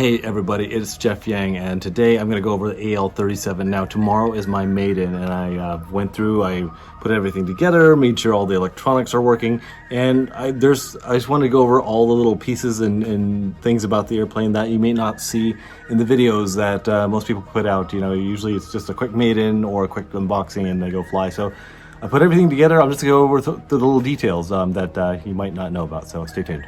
Hey everybody, it's Jeff Yang, and today I'm going to go over the AL37. Now tomorrow is my Maiden, and I went through, I put everything together, made sure all the electronics are working, and I just wanted to go over all the little pieces and things about the airplane that you may not see in the videos that most people put out. You know, usually it's just a quick Maiden or a quick unboxing and they go fly. So I put everything together. I'm just going to go over the little details that you might not know about, so stay tuned.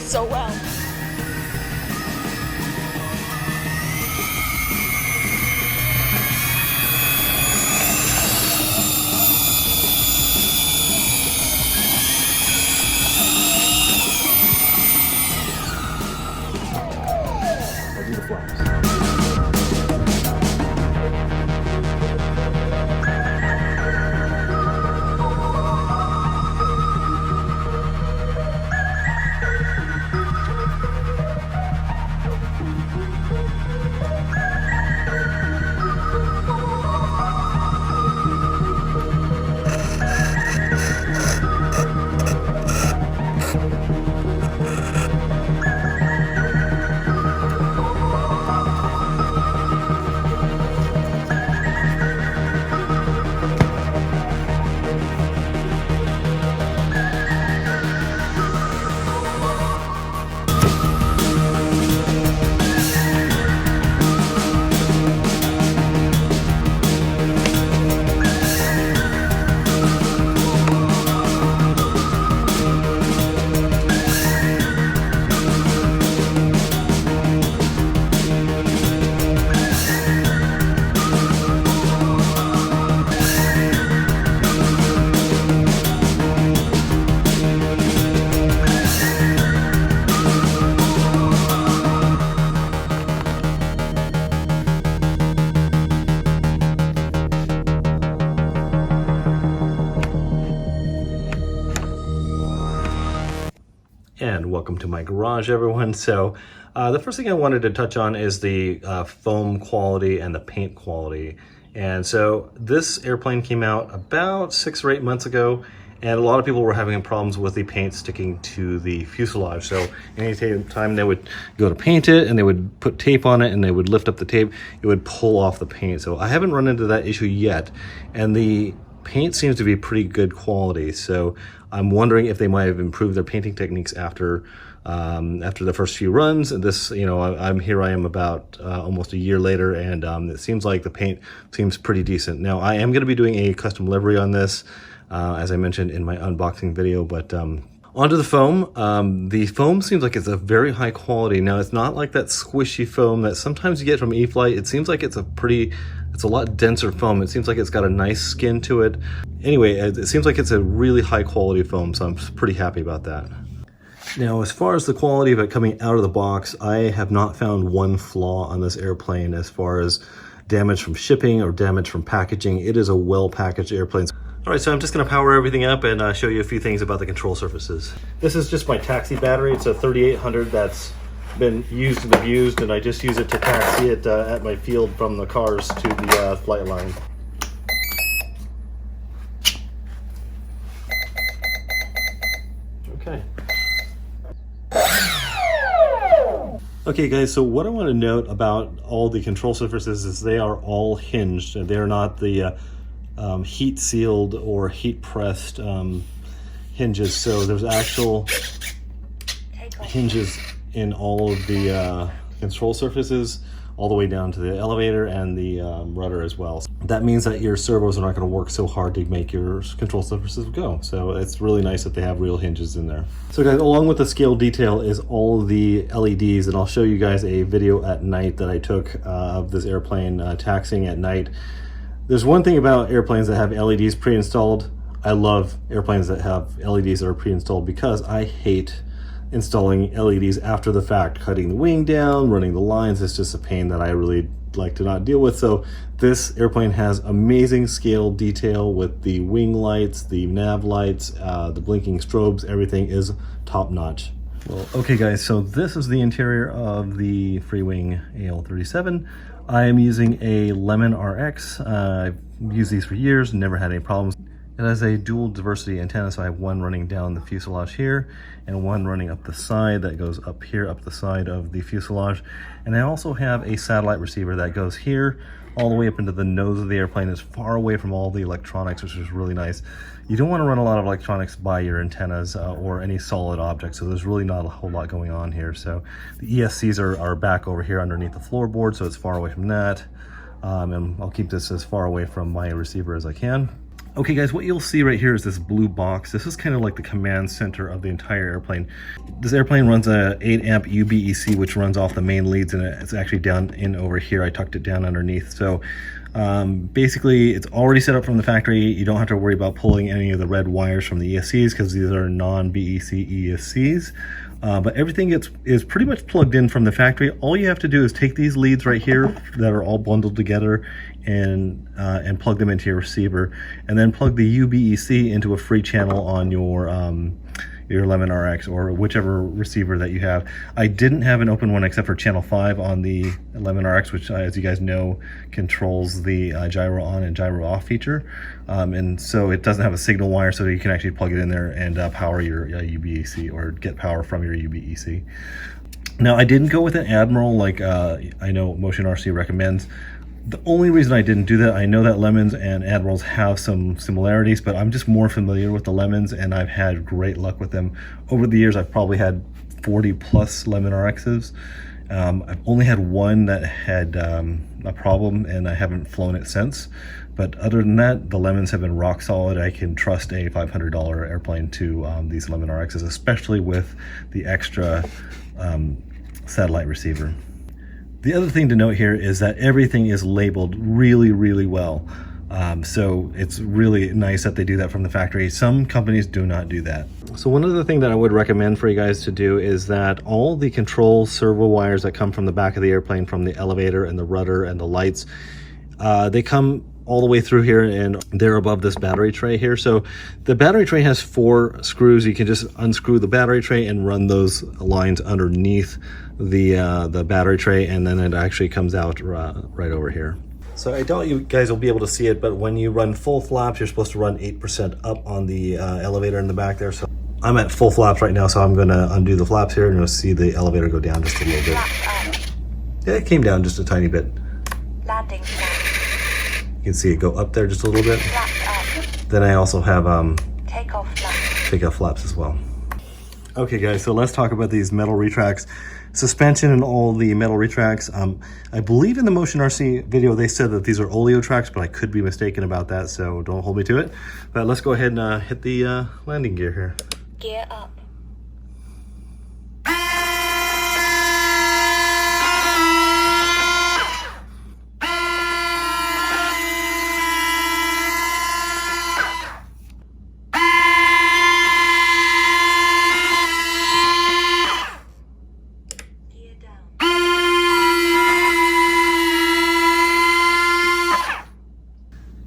So well. I'll do the flaps. And welcome to my garage, everyone. So the first thing I wanted to touch on is the foam quality and the paint quality. And so this airplane came out about 6 or 8 months ago, and a lot of people were having problems with the paint sticking to the fuselage. So anytime they would go to paint it and they would put tape on it and they would lift up the tape, it would pull off the paint. So I haven't run into that issue yet, and the paint seems to be pretty good quality. So I'm wondering if they might have improved their painting techniques after the first few runs. And this, you know, I am about almost a year later, and it seems like the paint seems pretty decent. Now I am going to be doing a custom livery on this, as I mentioned in my unboxing video, but onto the foam. The foam seems like it's a very high quality. Now it's not like that squishy foam that sometimes you get from E-flite. It seems like it's a lot denser foam. It seems like it's got a nice skin to it. Anyway, it seems like it's a really high quality foam, so I'm pretty happy about that. Now, as far as the quality of it coming out of the box, I have not found one flaw on this airplane as far as damage from shipping or damage from packaging. It is a well-packaged airplane. All right, so I'm just gonna power everything up and show you a few things about the control surfaces. This is just my taxi battery. It's a 3800 that's been used and abused, and I just use it to taxi it at my field from the cars to the flight line. Okay. Okay guys, so what I want to note about all the control surfaces is they are all hinged. They're not the heat sealed or heat pressed hinges. So there's actual hinges in all of the control surfaces, all the way down to the elevator and the rudder as well. That means that your servos are not going to work so hard to make your control surfaces go. So it's really nice that they have real hinges in there. So guys, along with the scale detail is all of the LEDs, and I'll show you guys a video at night that I took of this airplane taxiing at night. There's one thing about airplanes that have LEDs pre-installed. I love airplanes that have LEDs that are pre-installed because I hate installing LEDs after the fact. Cutting the wing down, running the lines is just a pain that I really like to not deal with. So this airplane has amazing scale detail with the wing lights, the nav lights, the blinking strobes. Everything is top notch. Well, okay guys, so this is the interior of the Freewing AL37. I am using a Lemon RX. I've used these for years, never had any problems. It has a dual diversity antenna, so I have one running down the fuselage here and one running up the side that goes up here, up the side of the fuselage. And I also have a satellite receiver that goes here all the way up into the nose of the airplane. It's far away from all the electronics, which is really nice. You don't want to run a lot of electronics by your antennas or any solid objects, so there's really not a whole lot going on here. So the ESCs are back over here underneath the floorboard, so it's far away from that. And I'll keep this as far away from my receiver as I can. Okay guys, what you'll see right here is this blue box. This is kind of like the command center of the entire airplane. This airplane runs a 8 amp UBEC, which runs off the main leads, and it's actually down in over here. I tucked it down underneath. So basically it's already set up from the factory. You don't have to worry about pulling any of the red wires from the ESCs because these are non-BEC ESCs. But everything is pretty much plugged in from the factory. All you have to do is take these leads right here that are all bundled together and plug them into your receiver, and then plug the UBEC into a free channel on your Lemon RX or whichever receiver that you have. I didn't have an open one except for channel 5 on the Lemon RX, which, as you guys know, controls the gyro on and gyro off feature. And so it doesn't have a signal wire, so you can actually plug it in there and power your UBEC or get power from your UBEC. Now, I didn't go with an Admiral like I know MotionRC recommends. The only reason I didn't do that, I know that Lemons and Admirals have some similarities, but I'm just more familiar with the Lemons, and I've had great luck with them. Over the years, I've probably had 40 plus Lemon RXs. I've only had one that had a problem, and I haven't flown it since. But other than that, the Lemons have been rock solid. I can trust a $500 airplane to these Lemon RXs, especially with the extra satellite receiver. The other thing to note here is that everything is labeled really, really well. So it's really nice that they do that from the factory. Some companies do not do that. So one other thing that I would recommend for you guys to do is that all the control servo wires that come from the back of the airplane, from the elevator and the rudder and the lights, they come all the way through here, and they're above this battery tray here. So the battery tray has 4 screws. You can just unscrew the battery tray and run those lines underneath the battery tray, and then it actually comes out right over here. So I doubt you guys will be able to see it, but when you run full flaps, you're supposed to run 8% up on the elevator in the back there. So I'm at full flaps right now, so I'm gonna undo the flaps here, and you'll see the elevator go down just a little bit. Yeah, it came down just a tiny bit. Landing flaps. You can see it go up there just a little bit. Flaps up. Then I also have Takeoff flaps. takeoff flaps as well. Okay guys, so let's talk about these metal retracts. Suspension and all the metal retracts. I believe in the MotionRC video they said that these are oleo tracks, but I could be mistaken about that, so don't hold me to it. But let's go ahead and hit the landing gear here. Gear up.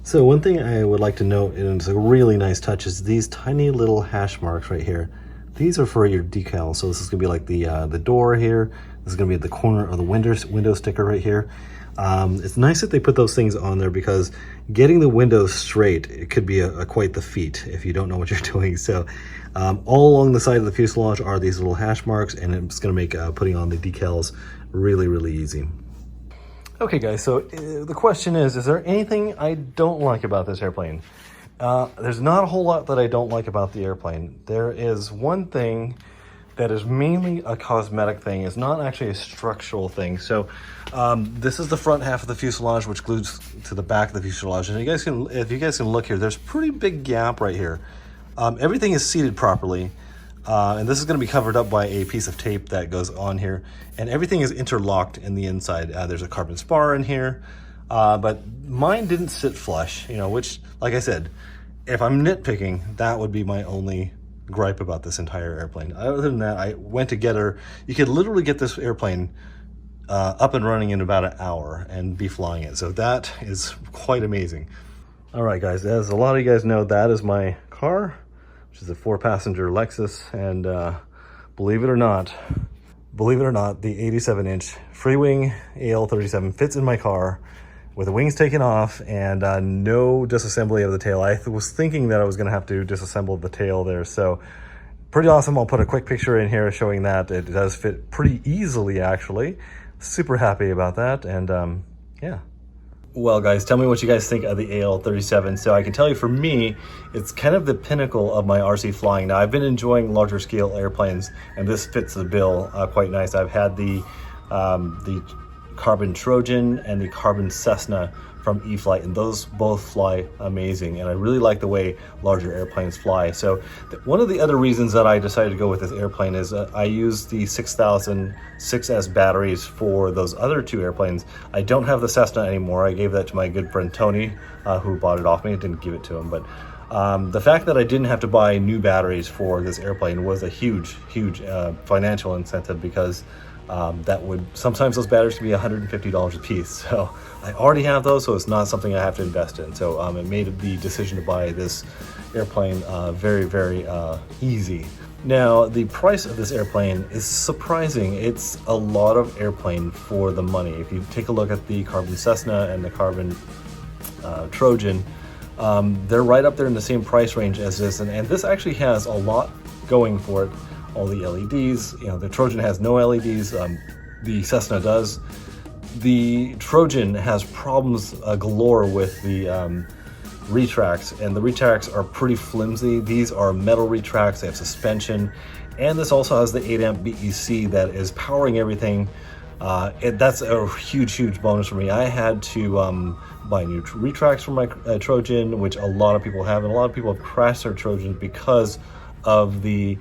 So one thing I would like to note, and it's a really nice touch, is these tiny little hash marks right here. These are for your decals. So this is gonna be like the door here. This is gonna be at the corner of the window sticker right here. It's nice that they put those things on there, because getting the windows straight, it could be quite the feat if you don't know what you're doing. So all along the side of the fuselage are these little hash marks, and it's gonna make putting on the decals really, really easy. Okay guys, so the question is there anything I don't like about this airplane? There's not a whole lot that I don't like about the airplane. There is one thing that is mainly a cosmetic thing. It's not actually a structural thing. So this is the front half of the fuselage, which glues to the back of the fuselage. And if you guys can look here, there's a pretty big gap right here. Everything is seated properly. And this is going to be covered up by a piece of tape that goes on here, and everything is interlocked in the inside. There's a carbon spar in here, but mine didn't sit flush, which, like I said, if I'm nitpicking, that would be my only gripe about this entire airplane. Other than that, I went to get her. You could literally get this airplane up and running in about an hour and be flying it. So that is quite amazing. All right, guys, as a lot of you guys know, that is my car, which is a 4-passenger Lexus. And believe it or not, the 87-inch Freewing AL37 fits in my car with the wings taken off and no disassembly of the tail. I was thinking that I was gonna have to disassemble the tail there. So pretty awesome. I'll put a quick picture in here showing that it does fit pretty easily, actually. Super happy about that. And yeah. Well, guys, tell me what you guys think of the AL37. So I can tell you, for me, it's kind of the pinnacle of my RC flying. Now, I've been enjoying larger scale airplanes, and this fits the bill quite nice. I've had the Carbon Trojan and the Carbon Cessna from E-flite, and those both fly amazing, and I really like the way larger airplanes fly. So one of the other reasons that I decided to go with this airplane is I use the 6000 6S batteries for those other two airplanes. I don't have the Cessna anymore. I gave that to my good friend Tony, who bought it off me. I didn't give it to him, but the fact that I didn't have to buy new batteries for this airplane was a huge financial incentive, because that would, sometimes those batteries can be $150 a piece. So I already have those, so it's not something I have to invest in. So it made the decision to buy this airplane very easy. Now, the price of this airplane is surprising. It's a lot of airplane for the money. If you take a look at the Carbon Cessna and the Carbon Trojan, they're right up there in the same price range as this, and this actually has a lot going for it. All the LEDs, you know, the Trojan has no LEDs, the Cessna does. The Trojan has problems galore with the retracts, and the retracts are pretty flimsy. These are metal retracts, they have suspension, and this also has the 8-amp BEC that is powering everything. That's a huge bonus for me. I had to buy new retracts for my Trojan, which a lot of people have, and a lot of people have crashed their Trojans because of the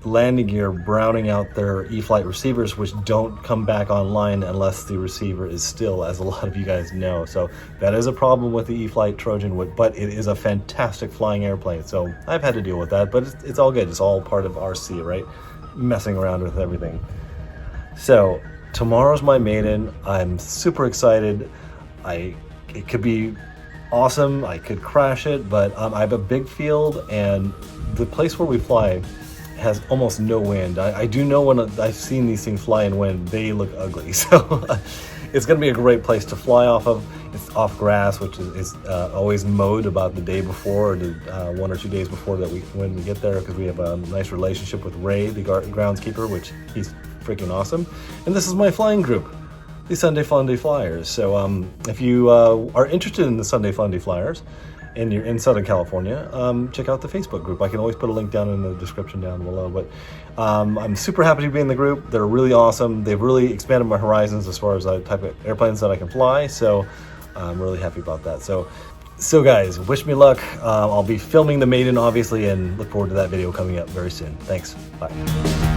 landing gear browning out their E-flite receivers, which don't come back online unless the receiver is still, as a lot of you guys know. So that is a problem with the E-flite Trojan, but it is a fantastic flying airplane. So I've had to deal with that, but it's all good. It's all part of RC, right? Messing around with everything. So tomorrow's my maiden. I'm super excited. It could be awesome. I could crash it, but I have a big field, and the place where we fly has almost no wind. I do know when I've seen these things fly in wind, they look ugly. So it's going to be a great place to fly off of. It's off grass, which is always mowed about the day before, or 1 or 2 days before when we get there, because we have a nice relationship with Ray, the groundskeeper, which he's freaking awesome. And this is my flying group, the Sunday Funday Flyers. So if you are interested in the Sunday Funday Flyers, and you're in Southern California, check out the Facebook group. I can always put a link down in the description down below. But I'm super happy to be in the group. They're really awesome. They've really expanded my horizons as far as the type of airplanes that I can fly. So I'm really happy about that. So guys, wish me luck. I'll be filming the Maiden, obviously, and look forward to that video coming up very soon. Thanks. Bye.